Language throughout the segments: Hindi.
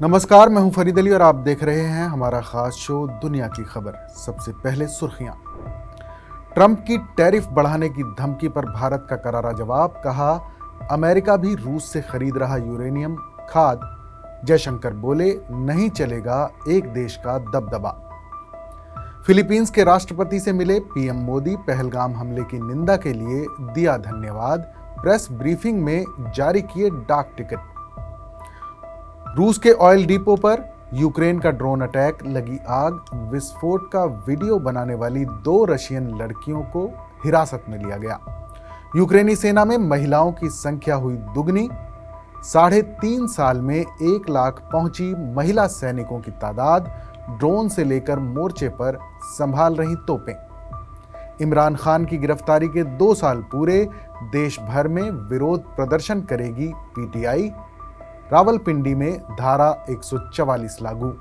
नमस्कार, मैं हूं फरीद अली और आप देख रहे हैं हमारा खास शो दुनिया की खबर। सबसे पहले सुर्खियां। ट्रंप की टैरिफ बढ़ाने की धमकी पर भारत का करारा जवाब। कहा, अमेरिका भी रूस से खरीद रहा यूरेनियम खाद। जयशंकर बोले, नहीं चलेगा एक देश का दबदबा। फिलीपींस के राष्ट्रपति से मिले पीएम मोदी। पहलगाम हमले की निंदा के लिए दिया धन्यवाद। प्रेस ब्रीफिंग में जारी किए डाक टिकट। रूस के ऑयल डिपो पर यूक्रेन का ड्रोन अटैक, लगी आग। विस्फोट का वीडियो बनाने वाली 2 रशियन लड़कियों को हिरासत में लिया गया। यूक्रेनी सेना में महिलाओं की संख्या हुई दुगनी। 3.5 साल में 1 लाख पहुंची महिला सैनिकों की तादाद। ड्रोन से लेकर मोर्चे पर संभाल रही तोपें। इमरान खान की गिरफ्तारी के 2 साल पूरे। देश भर में विरोध प्रदर्शन करेगी पीटीआई। रावलपिंडी में धारा 144 लागू।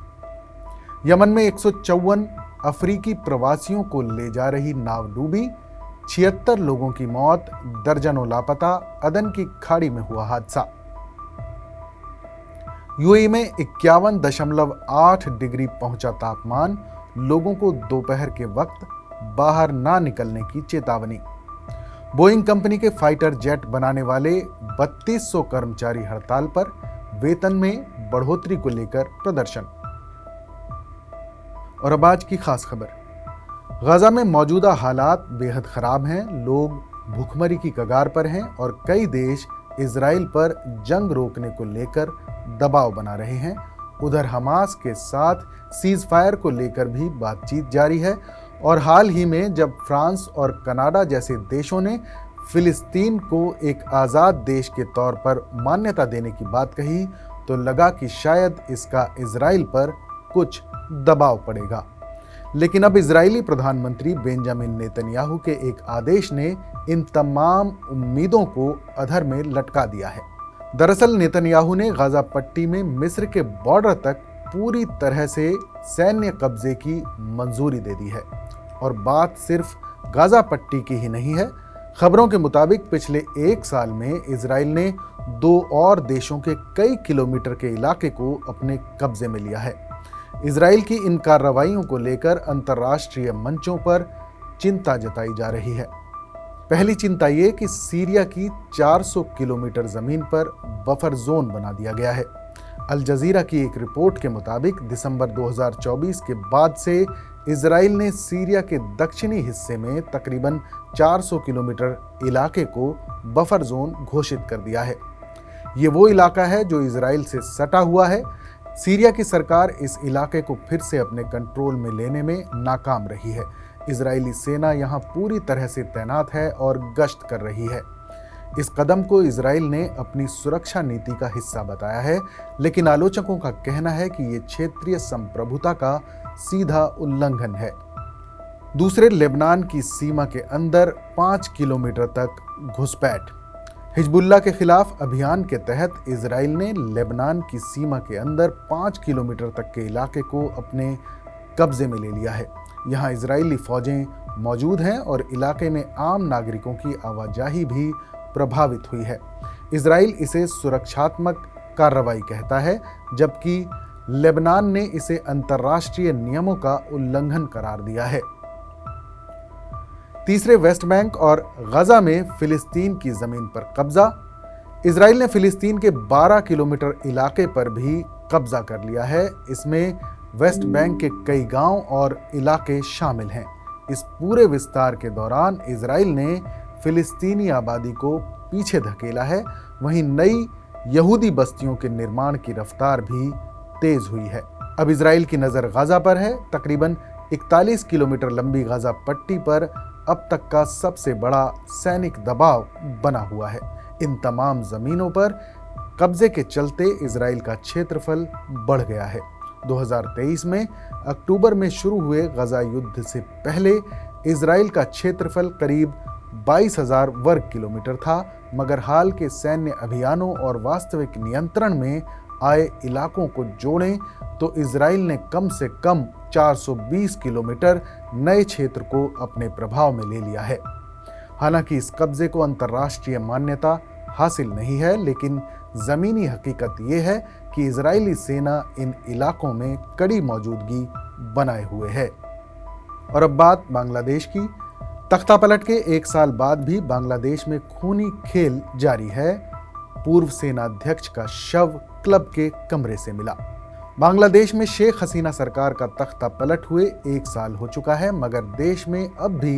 यमन में 154 अफ्रीकी प्रवासियों को ले जा रही नाव डूबी। 76 लोगों की मौत, दर्जनों लापता। अदन की खाड़ी में हुआ हादसा। यूएई में 51.8 डिग्री पहुंचा तापमान। लोगों को दोपहर के वक्त बाहर ना निकलने की चेतावनी। बोइंग कंपनी के फाइटर जेट बनाने वाले 3200 कर्मचारी हड़ताल पर। वेतन में बढ़ोतरी को लेकर प्रदर्शन। और अब आज की खास खबर। गाजा में मौजूदा हालात बेहद खराब हैं। लोग भूखमरी की कगार पर हैं और कई देश इजराइल पर जंग रोकने को लेकर दबाव बना रहे हैं। उधर हमास के साथ सीज फायर को लेकर भी बातचीत जारी है। और हाल ही में जब फ्रांस और कनाडा जैसे देशों ने फिलिस्तीन को एक आज़ाद देश के तौर पर मान्यता देने की बात कही, तो लगा कि शायद इसका इजराइल पर कुछ दबाव पड़ेगा। लेकिन अब इजरायली प्रधानमंत्री बेंजामिन नेतन्याहू के एक आदेश ने इन तमाम उम्मीदों को अधर में लटका दिया है। दरअसल नेतन्याहू ने गाजा पट्टी में मिस्र के बॉर्डर तक पूरी तरह से सैन्य कब्जे की मंजूरी दे दी है। और बात सिर्फ गाजा पट्टी की ही नहीं है। खबरों के मुताबिक पिछले 1 साल में इजराइल ने 2 और देशों के कई किलोमीटर के इलाके को अपने कब्जे में लिया है। इजराइल की इन कार्रवाइयों को लेकर अंतर्राष्ट्रीय मंचों पर चिंता जताई जा रही है। पहली चिंता ये कि सीरिया की 400 किलोमीटर जमीन पर बफर जोन बना दिया गया है। अल जजीरा की एक रिपोर्ट के मुताबिक दिसंबर 2024 के बाद से इजराइल ने सीरिया के दक्षिणी हिस्से में तकरीबन 400 किलोमीटर इलाके को बफर जोन घोषित कर दिया है। ये वो इलाका है जो इजराइल से सटा हुआ है। सीरिया की सरकार इस इलाके को फिर से अपने कंट्रोल में लेने में नाकाम रही है। इजरायली सेना यहाँ पूरी तरह से तैनात है और गश्त कर रही है। इस कदम को इजराइल ने अपनी सुरक्षा नीति का हिस्सा बताया है, लेकिन आलोचकों का कहना है कि ये क्षेत्रीय संप्रभुता का सीधा उल्लंघन है। दूसरे, लेबनान की सीमा के अंदर 5 किलोमीटर तक घुसपैठ। हिजबुल्लाह के खिलाफ अभियान के तहत इजराइल ने लेबनान की सीमा के अंदर 5 किलोमीटर तक के इलाके को अपने कब्जे में ले लिया है। यहाँ इजरायली फौजें मौजूद हैं और इलाके में आम नागरिकों की आवाजाही भी प्रभावित हुई है। इजराइल इसे सुरक्षात्मक कार्रवाई कहता है, जबकि लेबनान ने इसे अंतर्राष्ट्रीय नियमों का उल्लंघन करार दिया है। तीसरे, वेस्ट बैंक और गाजा में फिलिस्तीन की जमीन पर कब्जा। इजराइल ने फिलिस्तीन के 12 किलोमीटर इलाके पर भी कब्जा कर लिया है। इसमें वेस्ट बैंक के कई गांव और इलाके शामिल हैं। इस पूरे विस्तार के दौरान इजराइल ने फिलिस्तीनी आबादी को पीछे धकेला है। वहीं नई यहूदी बस्तियों के निर्माण की रफ्तार भी तेज हुई है। अब इजराइल की नज़र गाजा पर है। तकरीबन 41 किलोमीटर लंबी गाजा पट्टी पर अब तक का सबसे बड़ा सैनिक दबाव बना हुआ है। इन तमाम जमीनों पर कब्जे के चलते इजराइल का क्षेत्रफल बढ़ गया है। 2023 में अक्टूबर में शुरू हुए गाजा युद्ध से पहले इजराइल का क्षेत्रफल करीब 22,000 वर्ग किलोमीटर था, मगर हाल के सैन्य अभियानों और वास्तविक नियंत्रण में आए इलाकों को जोड़ें तो इजराइल ने कम से कम 420 किलोमीटर नए क्षेत्र को अपने प्रभाव में ले लिया है। हालांकि इस कब्जे को अंतर्राष्ट्रीय मान्यता हासिल नहीं है, लेकिन ज़मीनी हकीकत ये है कि इजरायली सेना इन इलाकों में कड़ी मौजूदगी बनाए हुए है। और अब बात बांग्लादेश की। तख्तापलट के 1 साल बाद भी बांग्लादेश में खूनी खेल जारी है। पूर्व सेनाध्यक्ष का शव क्लब के कमरे से मिला। बांग्लादेश में शेख हसीना सरकार का तख्ता पलट हुए 1 साल हो चुका है, मगर देश में अब भी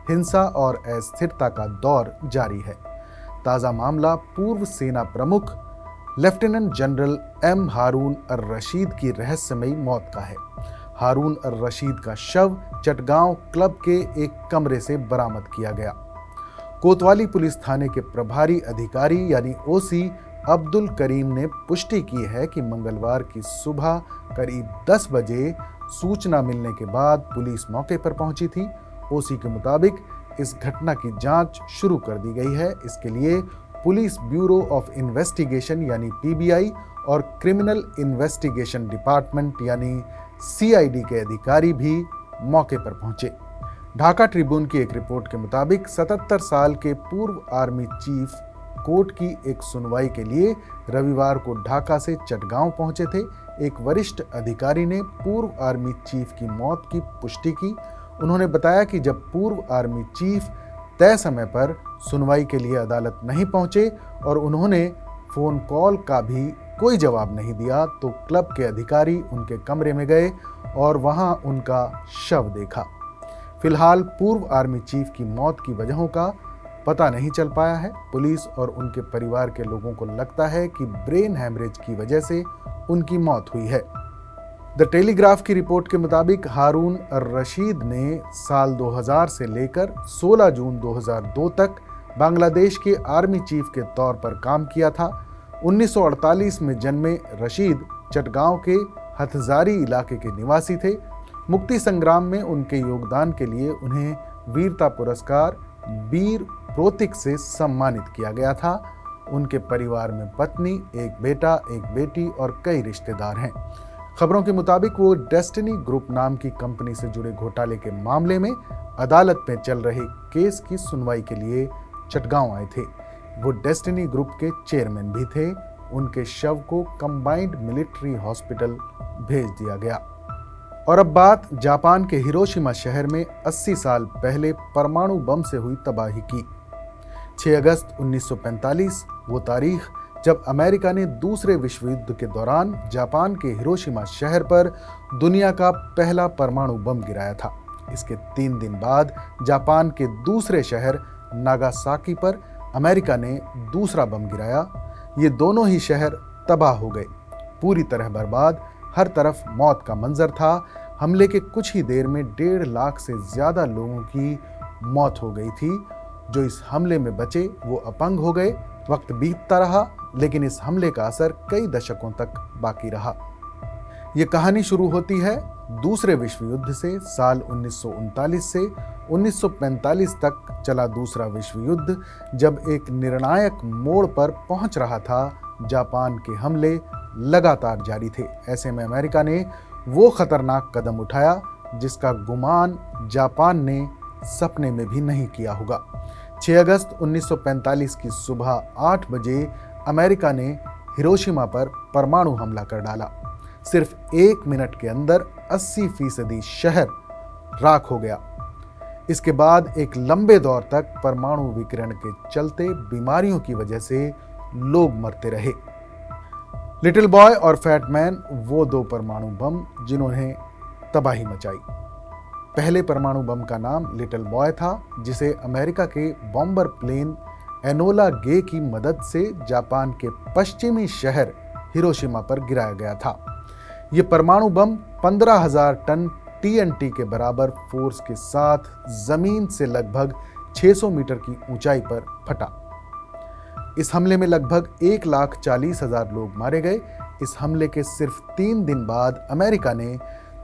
हिंसा और अस्थिरता का दौर जारी है। ताज़ा मामला पूर्व सेना प्रमुख लेफ्टिनेंट जनरल एम हारून अर रशीद की रहस्यमयी मौत का है। हारून अर रशीद का शव चटगांव क्लब के एक कमरे से बरामद किया गया। कोतवाली पुलिस थाने के प्रभारी अधिकारी यानी ओसी अब्दुल करीम ने पुष्टि की है कि मंगलवार की सुबह करीब 10 बजे सूचना मिलने के बाद पुलिस मौके पर पहुंची थी। ओसी के मुताबिक इस घटना की जांच शुरू कर दी गई है। इसके लिए पुलिस ब्यूरो ऑफ इन्वेस्टिगेशन यानी पीबीआई और क्रिमिनल इन्वेस्टिगेशन डिपार्टमेंट यानी सीआईडी के अधिकारी भी मौके पर पहुंचे। ढाका ट्रिब्यून की एक रिपोर्ट के मुताबिक 77 साल के पूर्व आर्मी चीफ कोर्ट की एक सुनवाई के लिए रविवार को ढाका से चटगांव पहुंचे थे। एक वरिष्ठ अधिकारी ने पूर्व आर्मी चीफ की मौत की पुष्टि की। उन्होंने बताया कि जब पूर्व आर्मी चीफ तय समय पर सुनवाई के लिए अदालत नहीं पहुंचे और उन्होंने फोन कॉल का भी कोई जवाब नहीं दिया, तो क्लब के अधिकारी उनके कमरे में गए और वहां उनका शव देखा। फिलहाल पूर्व आर्मी चीफ की मौत की वजहों का पता नहीं चल पाया है। पुलिस और उनके परिवार के लोगों को लगता है कि ब्रेन हैमरेज की वजह से उनकी मौत हुई है। द टेलीग्राफ की रिपोर्ट के मुताबिक हारून अर रशीद ने साल 2000 से लेकर 16 जून 2002 तक बांग्लादेश के आर्मी चीफ के तौर पर काम किया था। 1948 में जन्मे रशीद चटगांव के हथजारी इलाके के निवासी थे। मुक्ति संग्राम में उनके योगदान के लिए उन्हें वीरता पुरस्कार वीर प्रोतिक से सम्मानित किया गया था। उनके परिवार में पत्नी, एक बेटा, एक बेटी और कई रिश्तेदार हैं। खबरों के मुताबिक वो डेस्टिनी ग्रुप नाम की कंपनी से जुड़े घोटाले के मामले में अदालत में चल रहे केस की सुनवाई के लिए चटगांव आए थे। वो डेस्टिनी ग्रुप के चेयरमैन भी थे। उनके शव को कंबाइंड मिलिट्री हॉस्पिटल भेज दिया गया। और अब बात जापान के हिरोशिमा शहर में 80 साल पहले परमाणु बम से हुई तबाही की। 6 अगस्त 1945 वो तारीख जब अमेरिका ने दूसरे विश्व युद्ध के दौरान जापान के हिरोशिमा शहर पर दुनिया का पहला परमाणु बम गिराया था। इसके 3 दिन बाद जापान के दूसरे शहर नागासाकी पर अमेरिका ने दूसरा बम गिराया। ये दोनों ही शहर तबाह हो गए, पूरी तरह बर्बाद। हर तरफ मौत का मंजर था। हमले के कुछ ही देर में 1.5 लाख से ज्यादा लोगों की मौत हो गई थी। जो इस हमले में बचे वो अपंग हो गए। वक्त बीतता रहा, लेकिन इस हमले का असर कई दशकों तक बाकी रहा। ये कहानी शुरू होती है दूसरे विश्व युद्ध से। साल 1939 से 1945 तक चला दूसरा विश्व युद्ध जब एक निर्णायक मोड़ पर पहुंच रहा था। जापान के हमले लगातार जारी थे। ऐसे में अमेरिका ने वो खतरनाक कदम उठाया जिसका गुमान जापान ने सपने में भी नहीं किया होगा। 6 अगस्त 1945 की सुबह 8 बजे अमेरिका ने हिरोशिमा पर परमाणु हमला कर डाला। सिर्फ 1 मिनट के अंदर 80% शहर राख हो गया। इसके बाद एक लंबे दौर तक परमाणु विकिरण के चलते बीमारियों की वजह से लोग मरते रहे। लिटिल बॉय और फैट मैन वो 2 परमाणु बम जिन्होंने तबाही मचाई। पहले परमाणु बम का नाम लिटिल बॉय था, जिसे अमेरिका के बॉम्बर प्लेन एनोला गे की मदद से जापान के पश्चिमी शहर हिरोशिमा पर गिराया गया था। यह परमाणु बम 15,000 टन TNT के बराबर फोर्स के साथ जमीन से लगभग 600 मीटर की ऊंचाई पर फटा। इस हमले में लगभग 1,40,000 लोग मारे गए। इस हमले के सिर्फ 3 दिन बाद अमेरिका ने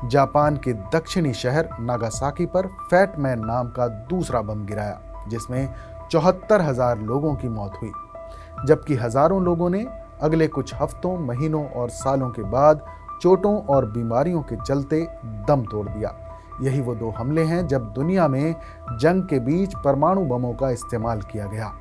जापान के दक्षिणी शहर नागासाकी पर फैट मैन नाम का दूसरा बम गिराया, जिसमें 74,000 लोगों की मौत हुई, जबकि हजारों लोगों ने अगले कुछ हफ्तों, महीनों और सालों के बाद चोटों और बीमारियों के चलते दम तोड़ दिया। यही वो 2 हमले हैं जब दुनिया में जंग के बीच परमाणु बमों का इस्तेमाल किया गया।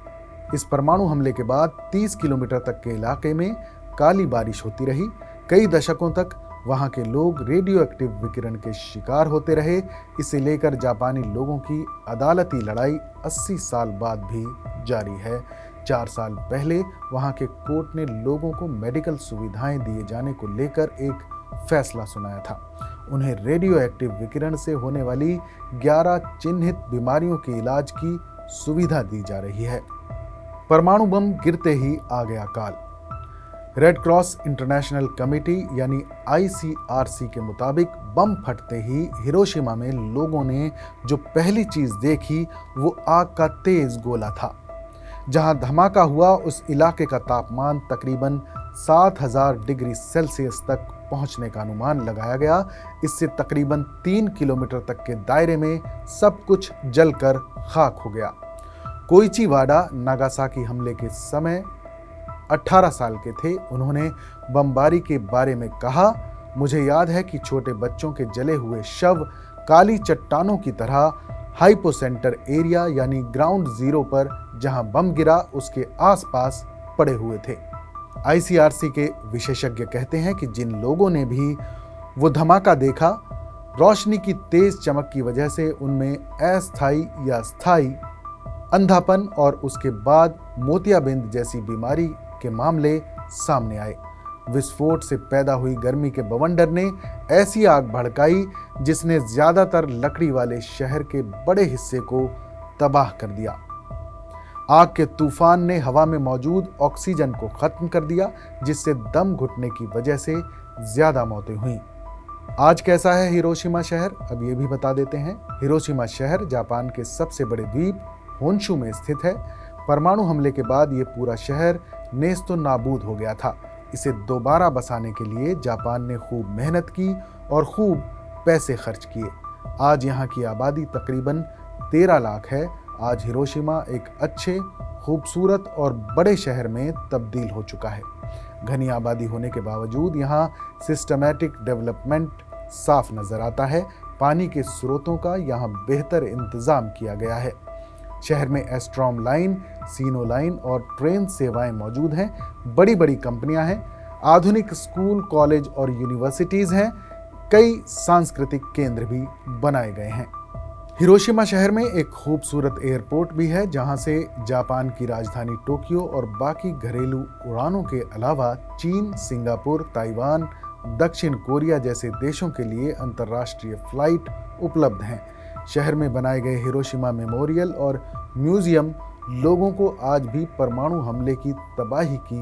इस परमाणु हमले के बाद 30 किलोमीटर तक के इलाके में काली बारिश होती रही। कई दशकों तक वहां के लोग रेडियो एक्टिव विकिरण के शिकार होते रहे। इसे लेकर जापानी लोगों की अदालती लड़ाई 80 साल बाद भी जारी है। 4 साल पहले वहां के कोर्ट ने लोगों को मेडिकल सुविधाएं दिए जाने को लेकर एक फैसला सुनाया था। उन्हें रेडियो एक्टिव विकिरण से होने वाली 11 चिन्हित बीमारियों के इलाज की सुविधा दी जा रही है। परमाणु बम गिरते ही आ गया काल। रेड क्रॉस इंटरनेशनल कमेटी यानी ICRC के मुताबिक बम फटते ही हिरोशिमा में लोगों ने जो पहली चीज देखी वो आग का तेज गोला था। जहां धमाका हुआ उस इलाके का तापमान तकरीबन 7000 डिग्री सेल्सियस तक पहुंचने का अनुमान लगाया गया। इससे तकरीबन 3 किलोमीटर तक के दायरे में सब कुछ जलकर खाक हो गया। कोइची वाडा नागासाकी हमले के समय 18 साल के थे। उन्होंने बमबारी के बारे में कहा, मुझे याद है कि छोटे बच्चों के जले हुए शव काली चट्टानों की तरह हाइपोसेंटर एरिया यानी ग्राउंड जीरो पर जहां बम गिरा उसके आसपास पड़े हुए थे। ICRC के विशेषज्ञ कहते हैं कि जिन लोगों ने भी वो धमाका देखा, रोशनी की तेज चमक की वजह से उनमें अस्थायी या स्थायी अंधापन और उसके बाद मोतियाबिंद जैसी बीमारी के मामले सामने आए। विस्फोट से पैदा हुई गर्मी के बवंडर ने ऐसी आग भड़काई जिसने ज्यादातर लकड़ी वाले शहर के बड़े हिस्से को तबाह कर दिया। आग के तूफान ने हवा में मौजूद ऑक्सीजन को खत्म कर दिया, जिससे दम घुटने की वजह से ज्यादा मौतें हुईं। आज कैसा है हिरोशिमा शहर, अब ये भी बता देते हैं। हिरोशिमा शहर जापान के सबसे बड़े द्वीप होन्शु में स्थित है। परमाणु हमले के बाद ये पूरा शहर नेस्तो नाबूद हो गया था। इसे दोबारा बसाने के लिए जापान ने खूब मेहनत की और खूब पैसे खर्च किए। आज यहाँ की आबादी तकरीबन 13 लाख है। आज हिरोशिमा एक अच्छे, खूबसूरत और बड़े शहर में तब्दील हो चुका है। घनी आबादी होने के बावजूद यहाँ सिस्टमैटिक डेवलपमेंट साफ नजर आता है। पानी के स्रोतों का यहाँ बेहतर इंतजाम किया गया है। शहर में एस्ट्रॉम लाइन, सीनो लाइन और ट्रेन सेवाएं मौजूद हैं। बड़ी बड़ी कंपनियां हैं। आधुनिक स्कूल, कॉलेज और यूनिवर्सिटीज़ हैं। कई सांस्कृतिक केंद्र भी बनाए गए हैं। हिरोशिमा शहर में एक खूबसूरत एयरपोर्ट भी है, जहां से जापान की राजधानी टोक्यो और बाकी घरेलू उड़ानों के अलावा चीन, सिंगापुर, ताइवान, दक्षिण कोरिया जैसे देशों के लिए अंतर्राष्ट्रीय फ्लाइट उपलब्ध हैं। शहर में बनाए गए हिरोशिमा मेमोरियल और म्यूजियम लोगों को आज भी परमाणु हमले की तबाही की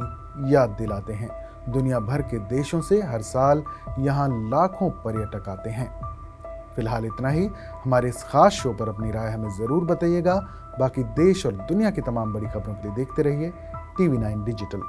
याद दिलाते हैं। दुनिया भर के देशों से हर साल यहाँ लाखों पर्यटक आते हैं। फिलहाल इतना ही। हमारे इस खास शो पर अपनी राय हमें ज़रूर बताइएगा। बाकी देश और दुनिया की तमाम बड़ी खबरों के लिए देखते रहिए TV9 डिजिटल।